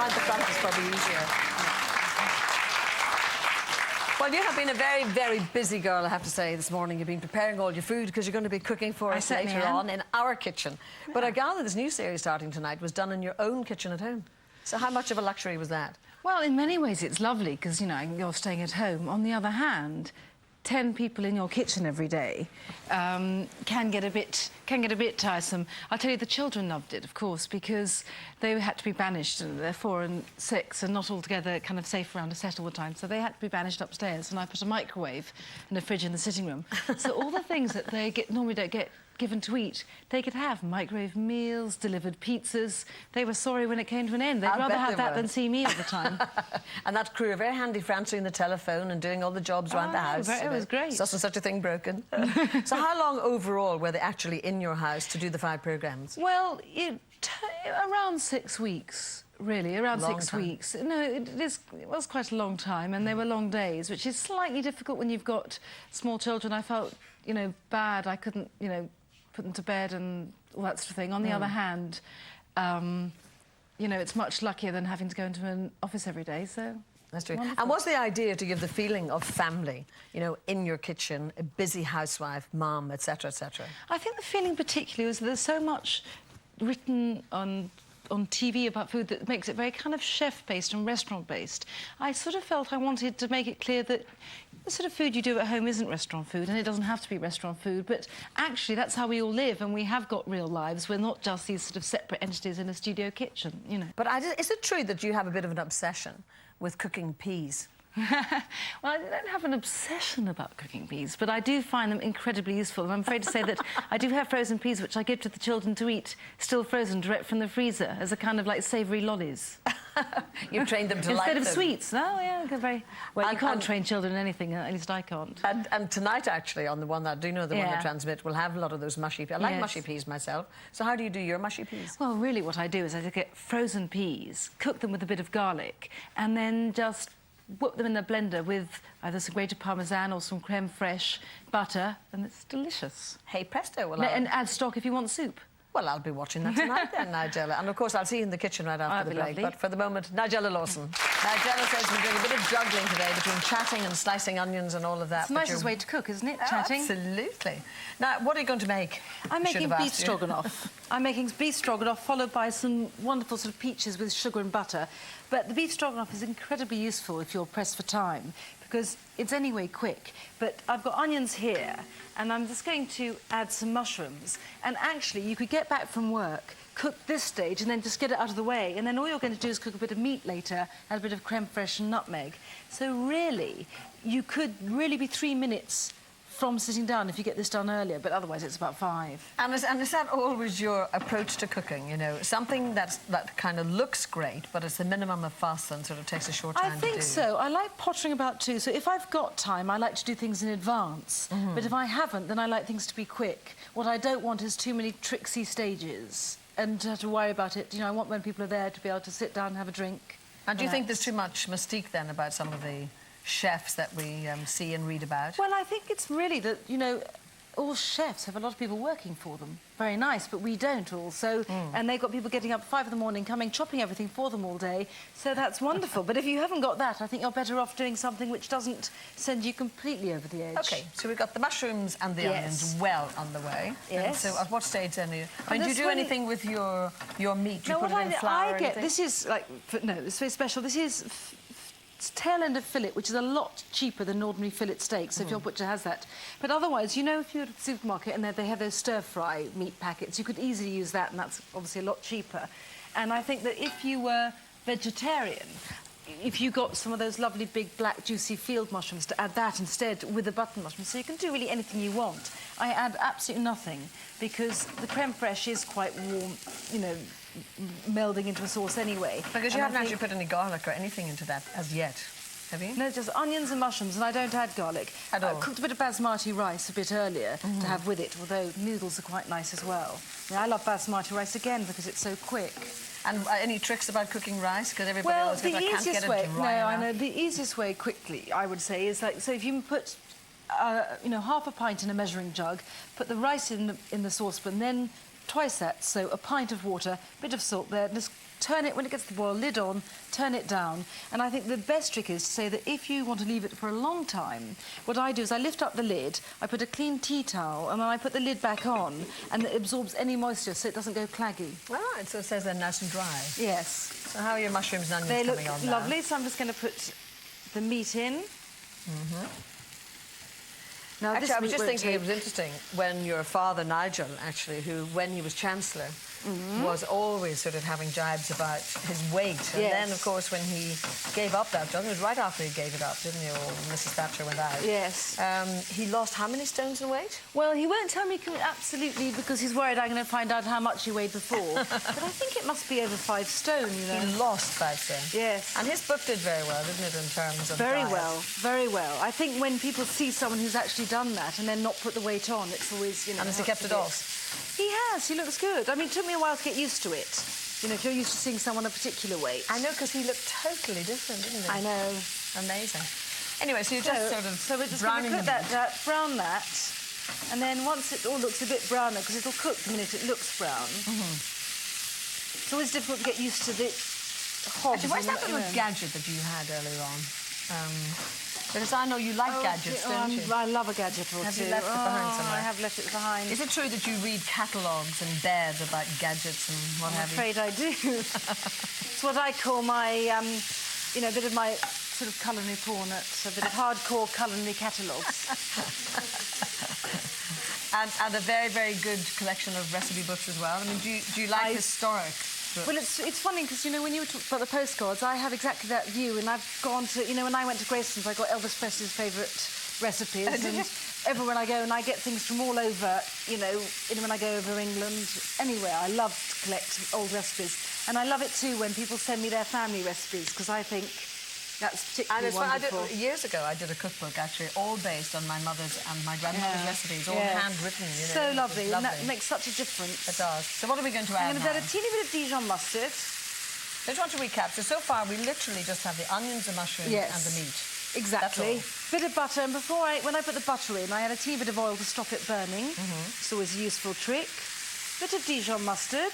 around the front is probably easier. Well, you have been a very, very busy girl, I have to say, this morning. You've been preparing all your food because you're going to be cooking for us later on in our kitchen. Yeah. But I gather this new series starting tonight was done in your own kitchen at home. So how much of a luxury was that? Well, in many ways it's lovely because, you know, you're staying at home. On the other hand, 10 people in your kitchen every day can get a bit tiresome. I'll tell you, the children loved it, of course, because they had to be banished. They're 4 and 6 and not altogether kind of safe around a set all the time, so they had to be banished upstairs, and I put a microwave and a fridge in the sitting room. So all the things that they normally don't get given to eat, they could have microwave meals, delivered pizzas. They were sorry when it came to an end. They'd rather have that than see me all the time. And that crew are very handy for answering the telephone and doing all the jobs around the house. It was great. Such a thing broken. So how long overall were they actually in your house to do the 5 programmes? Well, around 6 weeks. Really, around 6 weeks. No, it was quite a long time, and they were long days, which is slightly difficult when you've got small children. I felt, you know, bad. I couldn't, you know, put them to bed and all that sort of thing. On the other hand, you know, it's much luckier than having to go into an office every day, so... That's true. Wonderful. And what's the idea to give the feeling of family, you know, in your kitchen, a busy housewife, mum, etc., etc.? I think the feeling particularly is that there's so much written on TV about food that makes it very kind of chef-based and restaurant-based. I sort of felt I wanted to make it clear that the sort of food you do at home isn't restaurant food, and it doesn't have to be restaurant food, but actually that's how we all live, and we have got real lives. We're not just these sort of separate entities in a studio kitchen, you know. But is it true that you have a bit of an obsession with cooking peas? Well, I don't have an obsession about cooking peas, but I do find them incredibly useful. And I'm afraid to say that I do have frozen peas, which I give to the children to eat, still frozen, direct from the freezer, as a kind of, like, savoury lollies. You've trained them to like them? Instead of sweets. No, yeah, they're very... Well, you can't train children in anything, at least I can't. And tonight, actually, on the one that... Do you know the one that transmit will have a lot of those mushy peas. I like mushy peas myself. So how do you do your mushy peas? Well, really, what I do is I get frozen peas, cook them with a bit of garlic, and then just whip them in the blender with either some grated parmesan or some creme fraiche, butter, and it's delicious. Hey presto. Well, and add stock if you want soup. Well, I'll be watching that tonight then, Nigella. And, of course, I'll see you in the kitchen right after the break. Lovely. But for the moment, Nigella Lawson. Nigella says we're doing a bit of juggling today between chatting and slicing onions and all of that. It's the nicest way to cook, isn't it, chatting? Absolutely. Now, what are you going to make? I'm making beef stroganoff. I'm making beef stroganoff followed by some wonderful sort of peaches with sugar and butter. But the beef stroganoff is incredibly useful if you're pressed for time, because it's anyway quick. But I've got onions here, and I'm just going to add some mushrooms. And actually, you could get back from work, cook this stage, and then just get it out of the way. And then all you're going to do is cook a bit of meat later, add a bit of creme fraiche and nutmeg. So really, you could really be 3 minutes from sitting down if you get this done earlier, but otherwise it's about 5. And is that always your approach to cooking, you know? Something that kind of looks great, but it's the minimum of fuss and sort of takes a short time to do. I think so. I like pottering about too, so if I've got time, I like to do things in advance. But if I haven't, then I like things to be quick. What I don't want is too many tricksy stages and to have to worry about it. You know, I want when people are there to be able to sit down and have a drink. And do you think there's too much mystique then about some of the chefs that we see and read about? Well, I think it's really that, you know, all chefs have a lot of people working for them. Very nice, but we don't all. So, and they've got people getting up at 5 in the morning, coming, chopping everything for them all day. So that's wonderful. But if you haven't got that, I think you're better off doing something which doesn't send you completely over the edge. OK, so we've got the mushrooms and the onions well on the way. Yes. And so at what stage then? Do you do anything with your meat? You put it in flour or anything? This is like... No, it's very special. This is... tail end of fillet, which is a lot cheaper than ordinary fillet steak, so if your butcher has that. But otherwise, you know, if you're at the supermarket and they have those stir-fry meat packets, you could easily use that, and that's obviously a lot cheaper. And I think that if you were vegetarian, if you got some of those lovely big black juicy field mushrooms, to add that instead with the button mushrooms, so you can do really anything you want. I add absolutely nothing because the creme fraiche is quite warm, you know, melding into a sauce anyway. Because you haven't actually put any garlic or anything into that as yet, have you? No, just onions and mushrooms, and I don't add garlic. At all? I cooked a bit of basmati rice a bit earlier to have with it, although noodles are quite nice as well. Yeah, I love basmati rice again because it's so quick. And any tricks about cooking rice? Because everybody always says, I can't get it dry enough. No, I know. The easiest way, quickly, I would say, is like, so if you put, you know, half a pint in a measuring jug, put the rice in the saucepan, then twice that. So a pint of water, a bit of salt there, and just turn it, when it gets to the boil, lid on, turn it down. And I think the best trick is to say that if you want to leave it for a long time, what I do is I lift up the lid, I put a clean tea towel, and then I put the lid back on, and it absorbs any moisture so it doesn't go claggy. All right, so it says they're nice and dry. Yes. So how are your mushrooms and onions coming on now? They look lovely, so I'm just going to put the meat in. Now, actually, I was just thinking it was interesting when your father, Nigel, actually, who, when he was Chancellor, was always sort of having jibes about his weight. And then, of course, when he gave up that job, it was right after he gave it up, didn't he, or Mrs Thatcher went out. Yes. He lost how many stones in weight? Well, he won't tell me absolutely because he's worried I'm going to find out how much he weighed before. But I think it must be over 5 stone, you know. He lost 5 stone. Yes. And his book did very well, didn't it, in terms of Very diet? well, very well. I think when people see someone who's actually done that and then not put the weight on, it's always, you know... And has he kept it off? He has. He looks good. I mean, it took me a while to get used to it. You know, if you're used to seeing someone a particular weight. I know, because he looked totally different, didn't he? I know. Amazing. Anyway, so you just sort of... So we're just going to cook that, brown that, and then once it all looks a bit browner, because it'll cook the minute it looks brown. It's always difficult to get used to the hobs. Actually, where's that little gadget that you had earlier on? Because I know you like gadgets, don't you? I love a gadget or two. Have you left it behind somewhere? I have left it behind. Is it true that you read catalogues in bed about gadgets and what have you? I'm afraid I do. It's what I call my, you know, a bit of my sort of culinary porn. It's a bit of hardcore culinary catalogues. and a very, very good collection of recipe books as well. I mean, do you like historic? Well, it's funny because, you know, when you were talking about the postcards, I have exactly that view, and I've gone to, you know, when I went to Grayson's, I got Elvis Presley's favourite recipes, and everywhere I go, and I get things from all over, you know, when I go over England, anywhere. I love to collect old recipes, and I love it too when people send me their family recipes, because I think that's particularly wonderful. Years ago, I did a cookbook, actually, all based on my mother's and my grandmother's recipes, all handwritten, you know. So lovely, and that makes such a difference. It does. So what are we going to add I'm going to add a teeny bit of Dijon mustard. I just want to recap. So far, we literally just have the onions, the mushrooms, and the meat. Exactly. Bit of butter, and when I put the butter in, I add a teeny bit of oil to stop it burning. It's always a useful trick. Bit of Dijon mustard.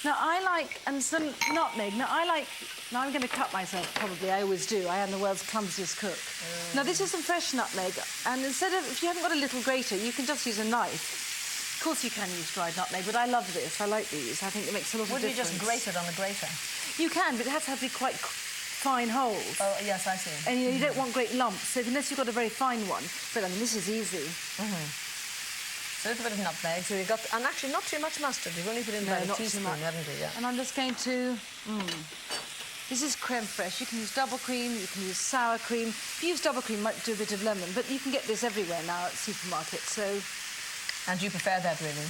Now, I like, and some nutmeg. Now, I'm going to cut myself, probably. I always do. I am the world's clumsiest cook. Now, this is some fresh nutmeg, and instead of, if you haven't got a little grater, you can just use a knife. Of course, you can use dried nutmeg, but I love this. I like these. I think it makes a lot of difference. Would you just grate it on the grater? You can, but it has to be quite fine holes. Oh, yes, I see. And, you know, you don't want great lumps, so unless you've got a very fine one. But, I mean, this is easy. So a little bit of nutmeg. So you've got, and actually not too much mustard. You've only put in about a teaspoon, haven't you? Yeah. And I'm just going to... This is creme fraiche. You can use double cream, you can use sour cream. If you use double cream, you might do a bit of lemon, but you can get this everywhere now at supermarkets, so... And you prefer that, really?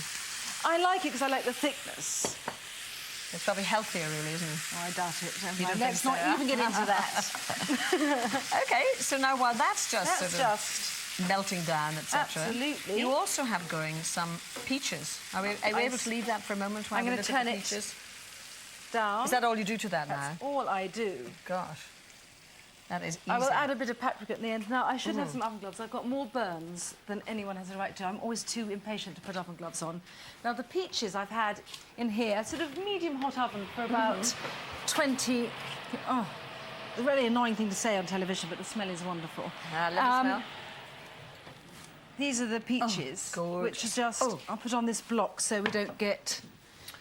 I like it because I like the thickness. It's probably healthier, really, isn't it? Oh, I doubt it. Let's not even get into that. OK, so now while that's just melting down, etc. Absolutely. You also have going some peaches. Are we able to leave that for a moment while I'm going to turn it down. Is that all you do to that now? That's all I do. Gosh. That is easy. I will add a bit of paprika at the end. Now, I should have some oven gloves. I've got more burns than anyone has a right to. I'm always too impatient to put oven gloves on. Now, the peaches I've had in here, sort of medium-hot oven for about 20... Oh, a really annoying thing to say on television, but the smell is wonderful. Let me smell. These are the peaches, which are just... I'll put on this block so we don't get...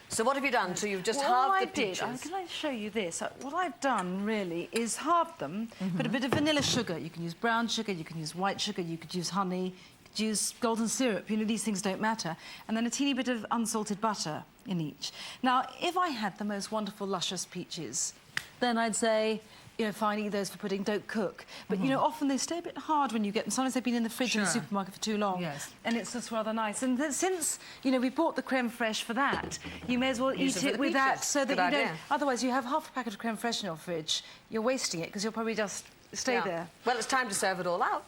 So what have you done? So you've just halved the peaches? Can I show you this? What I've done, really, is halved them, put a bit of vanilla sugar. You can use brown sugar, you can use white sugar, you could use honey, you could use golden syrup. You know, these things don't matter. And then a teeny bit of unsalted butter in each. Now, if I had the most wonderful, luscious peaches, then I'd say... You know, fine, eat those for pudding, don't cook. But, you know, often they stay a bit hard when you get them. Sometimes they've been in the fridge in the supermarket for too long. Yes. And it's just rather nice. And then, since, you know, we bought the creme fraiche for that, you may as well eat it with that so that you don't... Otherwise, you have half a packet of creme fraiche in your fridge, you're wasting it because you'll probably just stay there. Well, it's time to serve it all up.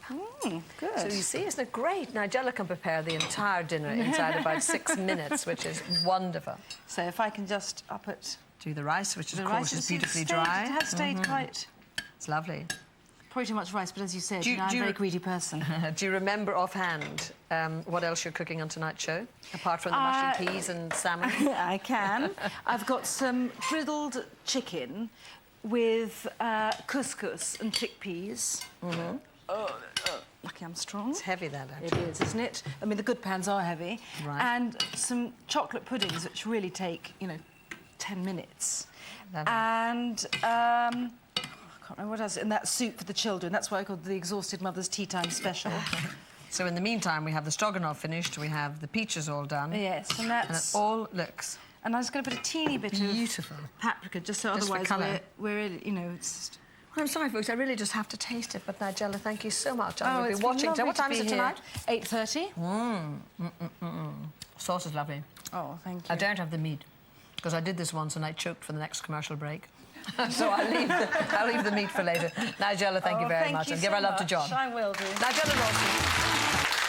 Good. So you see, isn't it great? Nigella can prepare the entire dinner inside about 6 minutes, which is wonderful. So if I can just up it... Do the rice, which of course is beautifully dry. It has stayed quite... It's lovely. Probably too much rice, but as you said, I'm a very greedy person. Do you remember offhand what else you're cooking on tonight's show, apart from the mushy peas and salmon? I can. I've got some griddled chicken with couscous and chickpeas. Lucky I'm strong. It's heavy, that, actually. It is, isn't it? I mean, the good pans are heavy. Right. And some chocolate puddings, which really take, you know, 10 minutes. Lovely. And, I can't remember what else. And that soup for the children. That's why I called the Exhausted Mother's Tea Time Special. So in the meantime, we have the stroganoff finished, we have the peaches all done. Yes, and that's... And it all looks... And I was going to put a teeny bit beautiful of paprika, just so just otherwise we're, you know, it's... I'm sorry, folks, I really just have to taste it. But, Nigella, thank you so much. Oh, I'll be watching. What time is it tonight? 8:30. Sauce is lovely. Oh, thank you. I don't have the meat, because I did this once and I choked for the next commercial break. So I'll leave the meat for later. Nigella, thank you very much. And give our love to John. I will do. Nigella Lawson.